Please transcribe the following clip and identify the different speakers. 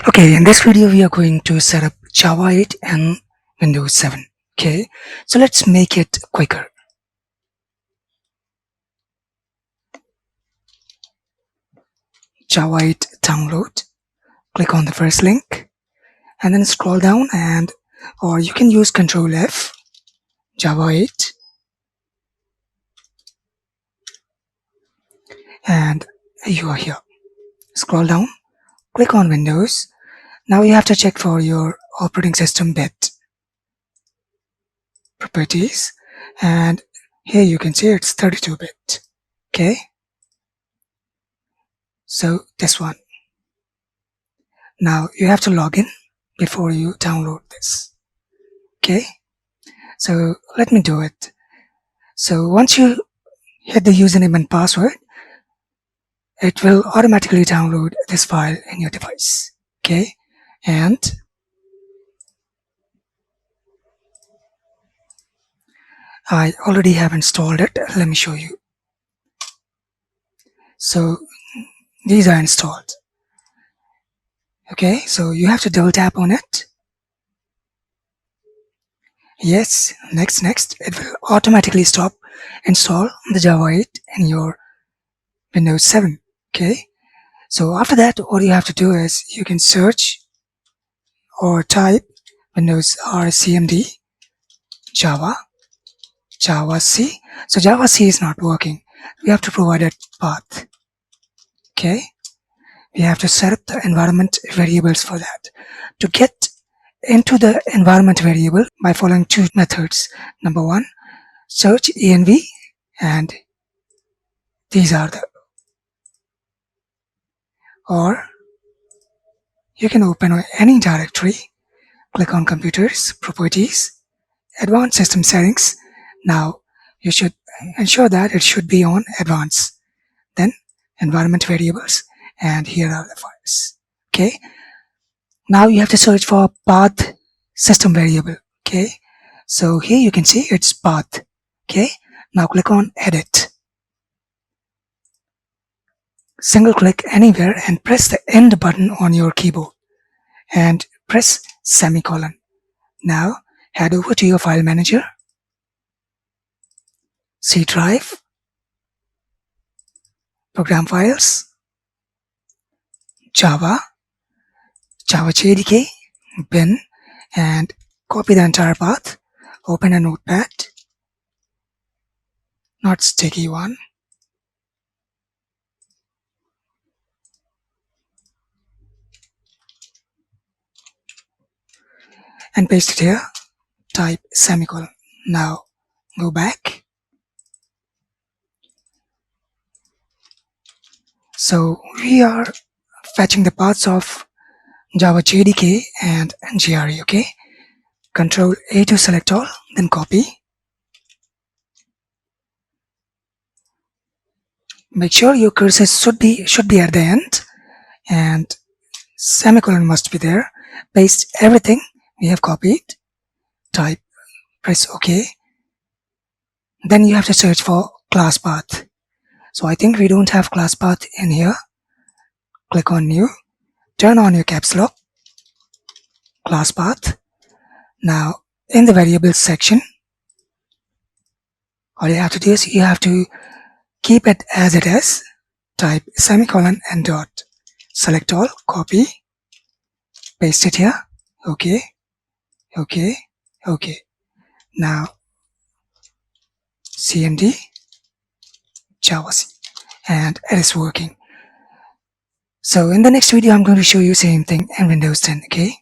Speaker 1: Okay, in this video we are going to set up Java 8 and Windows 7. Okay, so let's make it quicker. Java 8 download, click on the first link and then scroll down, and or you can use Control F, Java 8, and you are here. Scroll down, click on Windows. Now you have to check for your operating system bit properties, and here you can see it's 32-bit. Okay, so this one. Now you have to log in before you download this. Okay, so let me do it. So once you hit the username and password, it will automatically download this file in your device. Okay, and I already have installed it. Let me show you. So these are installed. Okay, so you have to double tap on it. Yes, next. It will automatically install the Java 8 in your Windows 7. Okay, so after that, what you have to do is you can search or type Windows RCMD Java C. So Java C is not working. We have to provide a path. Okay, we have to set up the environment variables for that. To get into the environment variable by following two methods. Number one, search env, and these are the, or you can open any directory, click on computers, properties, advanced system settings. Now you should ensure that it should be on advanced, then environment variables, and here are the files. Okay, now you have to search for path system variable. Okay, so here you can see it's path. Okay, now click on edit, single click anywhere and press the end button on your keyboard and press semicolon. Now head over to your file manager, C drive, program files, Java JDK, bin, and copy the entire path. Open a notepad, not sticky one, and paste it here. Type semicolon. Now go back. So we are fetching the paths of Java JDK and GRE. Okay, Control A to select all, then copy. Make sure your cursor should be at the end, and semicolon must be there. Paste everything we have copied. Type, press OK. Then you have to search for class path. So I think we don't have class path in here. Click on new, turn on your caps lock, class path. Now in the variables section, all you have to do is you have to keep it as it is. Type semicolon and dot. Select all, copy, paste it here. OK. Now CMD Java C, and it is working. So in the next video I'm going to show you same thing in Windows 10. Okay.